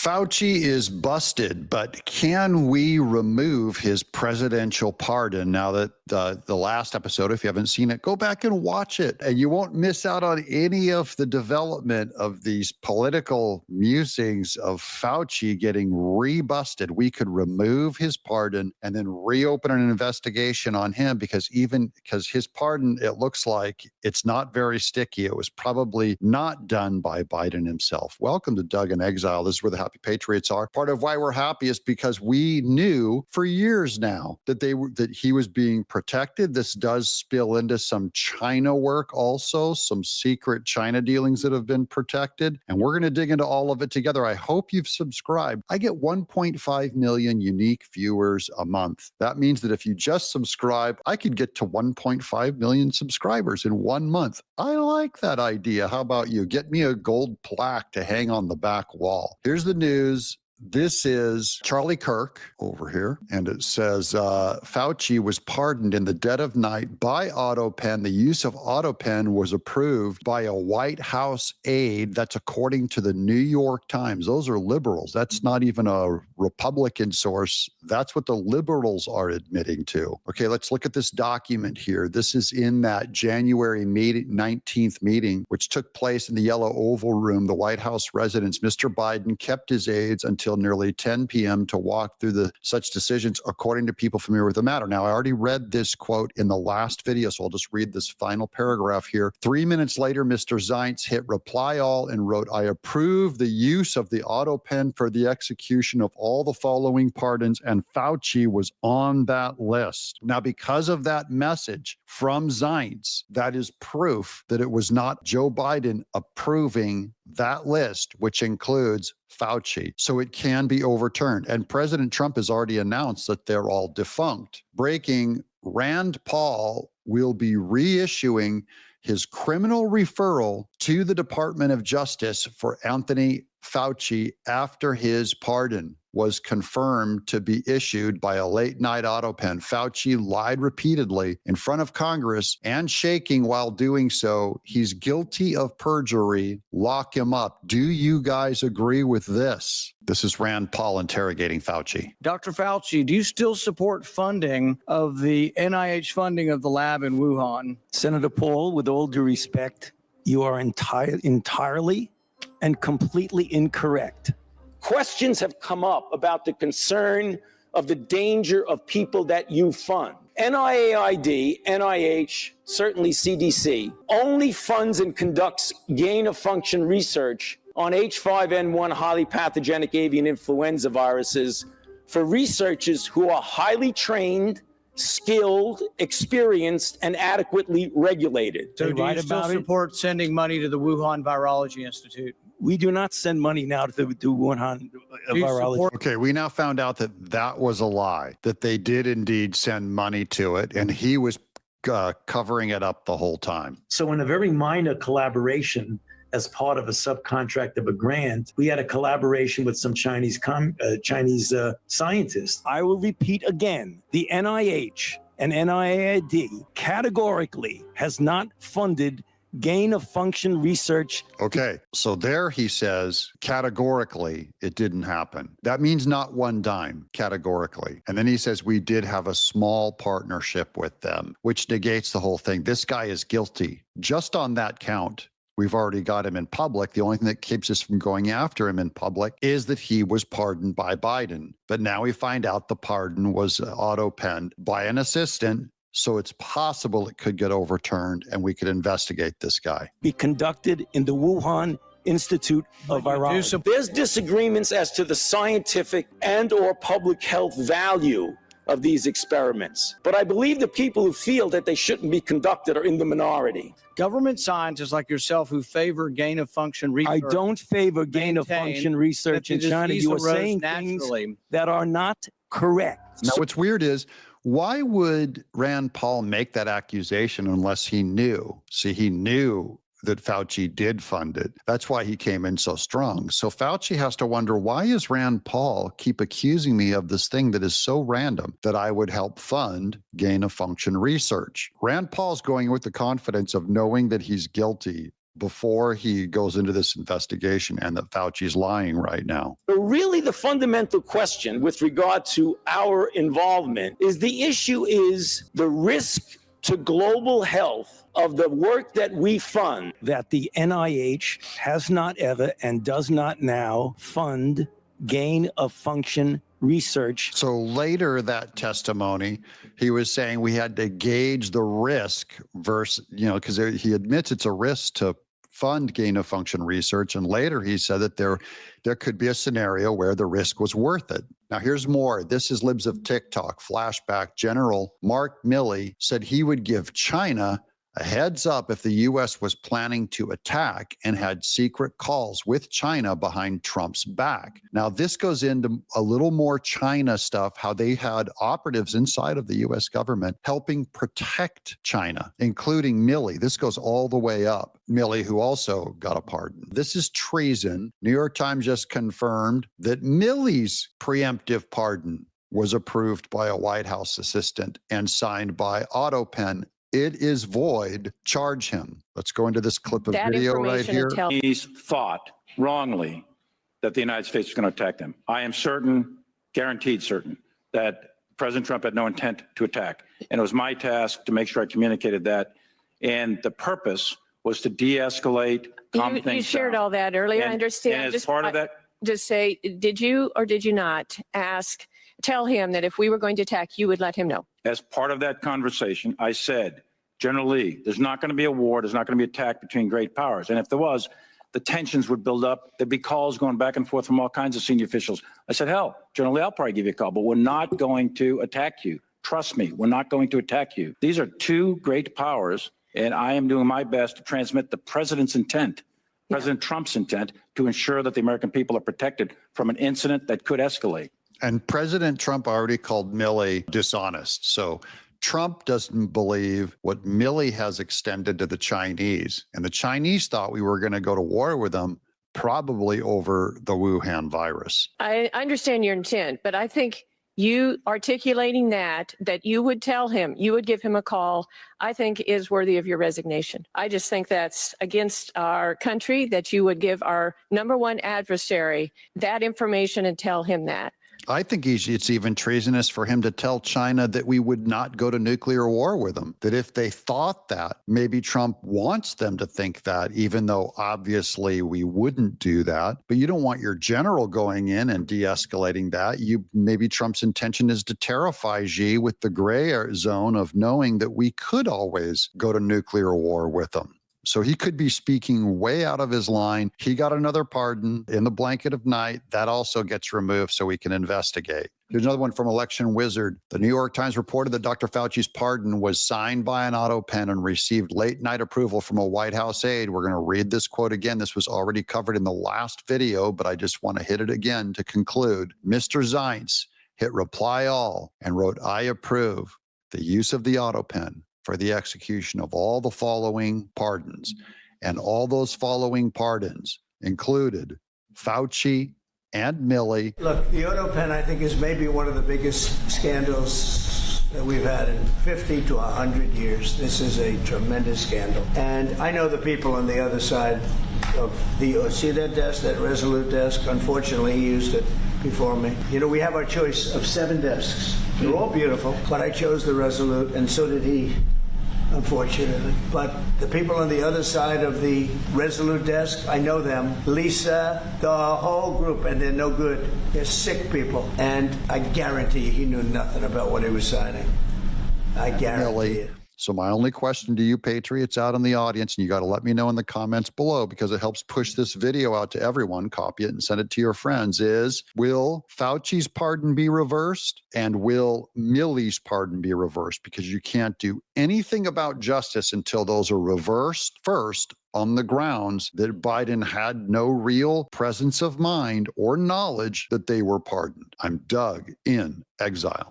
Fauci is busted, but can we remove his presidential pardon? Now that the last episode, if you haven't seen it, go back and watch it, and you won't miss out on any of the development of these political musings of Fauci getting rebusted. We could remove his pardon and then reopen an investigation on him because his pardon, it looks like it's not very sticky. It was probably not done by Biden himself. Welcome to Doug in Exile. This is where the happy patriots are. Part of why we're happy is because we knew for years now that he was being protected. This does spill into some China work also, some secret China dealings that have been protected. And we're going to dig into all of it together. I hope you've subscribed. I get 1.5 million unique viewers a month. That means that if you just subscribe, I could get to 1.5 million subscribers in 1 month. I like that idea. How about you? Get me a gold plaque to hang on the back wall. Here's the news. This is Charlie Kirk over here, and it says Fauci was pardoned in the dead of night by Autopen. The use of Autopen was approved by a White House aide. That's according to the New York Times. Those are liberals. That's not even a Republican source. That's what the liberals are admitting to. Okay, let's look at this document here. This is in that January 19th meeting, which took place in the Yellow Oval Room, the White House residence. Mr. Biden kept his aides until nearly 10 p.m. to walk through such decisions, according to people familiar with the matter. Now, I already read this quote in the last video, so I'll just read this final paragraph here. 3 minutes later, Mr. Zients hit reply all and wrote, I approve the use of the Autopen for the execution of all the following pardons, and Fauci was on that list. Now, because of that message from Zients, that is proof that it was not Joe Biden approving that list, which includes Fauci. So it can be overturned. And President Trump has already announced that they're all defunct. Breaking, Rand Paul will be reissuing his criminal referral to the Department of Justice for Anthony Fauci after his pardon was confirmed to be issued by a late-night Autopen. Fauci lied repeatedly in front of Congress and shaking while doing so. He's guilty of perjury. Lock him up. Do you guys agree with this? This is Rand Paul interrogating Fauci. Dr. Fauci, do you still support funding of the NIH funding of the lab in Wuhan? Senator Paul, with all due respect, you are entirely and completely incorrect. Questions have come up about the concern of the danger of people that you fund. NIAID, NIH, certainly CDC, only funds and conducts gain-of-function research on H5N1 highly pathogenic avian influenza viruses for researchers who are highly trained, skilled, experienced, and adequately regulated. So do you still support sending money to the Wuhan Virology Institute? We do not send money now to Wuhan Virology. Okay, we now found out that was a lie, that they did indeed send money to it, and he was covering it up the whole time. So in a very minor collaboration, as part of a subcontract of a grant, we had a collaboration with some Chinese scientists. I will repeat again, the NIH and NIAID categorically has not funded gain-of-function research. Okay, so there he says, categorically, it didn't happen. That means not one dime, categorically. And then he says, we did have a small partnership with them, which negates the whole thing. This guy is guilty. Just on that count, we've already got him in public. The only thing that keeps us from going after him in public is that he was pardoned by Biden. But now we find out the pardon was auto-penned by an assistant. So it's possible it could get overturned and we could investigate this guy. Be conducted in the Wuhan Institute of Virology. There's disagreements as to the scientific and or public health value of these experiments. But I believe the people who feel that they shouldn't be conducted are in the minority. Government scientists like yourself who favor gain-of-function research. I don't favor gain-of-function research in China. You are saying things that are not correct. Now, what's weird is, why would Rand Paul make that accusation unless he knew? See, he knew that Fauci did fund it. That's why he came in so strong. So Fauci has to wonder, why is Rand Paul keep accusing me of this thing that is so random that I would help fund gain-of-function research? Rand Paul's going with the confidence of knowing that he's guilty before he goes into this investigation and that Fauci's lying right now. But really, the fundamental question with regard to our involvement is the issue is the risk to global health of the work that we fund. That the NIH has not ever and does not now fund gain of function research. So later that testimony, he was saying we had to gauge the risk versus, because he admits it's a risk to fund gain of function research. And later he said that there could be a scenario where the risk was worth it. Now here's more. This is Libs of TikTok flashback. General Mark Milley said he would give China a heads up if the U.S. was planning to attack and had secret calls with China behind Trump's back. Now, this goes into a little more China stuff, how they had operatives inside of the U.S. government helping protect China, including Milley. This goes all the way up. Milley, who also got a pardon. This is treason. New York Times just confirmed that Milley's preemptive pardon was approved by a White House assistant and signed by Autopen. It is void. Charge him. Let's go into this clip of video right here. He's thought wrongly that the United States was going to attack them. I am certain, guaranteed certain, that President Trump had no intent to attack. And it was my task to make sure I communicated that. And the purpose was to de-escalate, calm things down. You shared all that earlier. I understand. And as part of that, just say, did you or did you not tell him that if we were going to attack, you would let him know? as part of that conversation, I said, General Lee, there's not going to be a war. There's not going to be an attack between great powers. And if there was, the tensions would build up. There'd be calls going back and forth from all kinds of senior officials. I said, hell, General Lee, I'll probably give you a call, but we're not going to attack you. Trust me, we're not going to attack you. These are two great powers, and I am doing my best to transmit the president's intent, President Trump's intent, to ensure that the American people are protected from an incident that could escalate. And President Trump already called Milley dishonest. So Trump doesn't believe what Milley has extended to the Chinese. And the Chinese thought we were going to go to war with them, probably over the Wuhan virus. I understand your intent, but I think you articulating that you would tell him, you would give him a call, I think is worthy of your resignation. I just think that's against our country, that you would give our number one adversary that information and tell him that. I think it's even treasonous for him to tell China that we would not go to nuclear war with them, that if they thought that, maybe Trump wants them to think that, even though obviously we wouldn't do that. But you don't want your general going in and de-escalating that. Maybe Trump's intention is to terrify Xi with the gray zone of knowing that we could always go to nuclear war with them. So he could be speaking way out of his line. He got another pardon in the blanket of night. That also gets removed so we can investigate. Here's another one from Election Wizard. The New York Times reported that Dr. Fauci's pardon was signed by an Autopen and received late night approval from a White House aide. We're going to read this quote again. This was already covered in the last video, but I just want to hit it again to conclude. Mr. Zients hit reply all and wrote, I approve the use of the Autopen for the execution of all the following pardons. And all those following pardons included Fauci and Milley. Look, the Autopen, I think, is maybe one of the biggest scandals that we've had in 50 to 100 years. This is a tremendous scandal. And I know the people on the other side of the, see that desk, that Resolute desk? Unfortunately, he used it before me. You know, we have our choice of 7 desks. They're all beautiful, but I chose the Resolute, and so did he, unfortunately. But the people on the other side of the Resolute desk, I know them. Lisa, the whole group, and they're no good. They're sick people. And I guarantee he knew nothing about what he was signing. I guarantee it. So my only question to you, Patriots out in the audience, and you got to let me know in the comments below because it helps push this video out to everyone, copy it and send it to your friends, is will Fauci's pardon be reversed and will Milley's pardon be reversed? Because you can't do anything about justice until those are reversed first on the grounds that Biden had no real presence of mind or knowledge that they were pardoned. I'm Doug in Exile.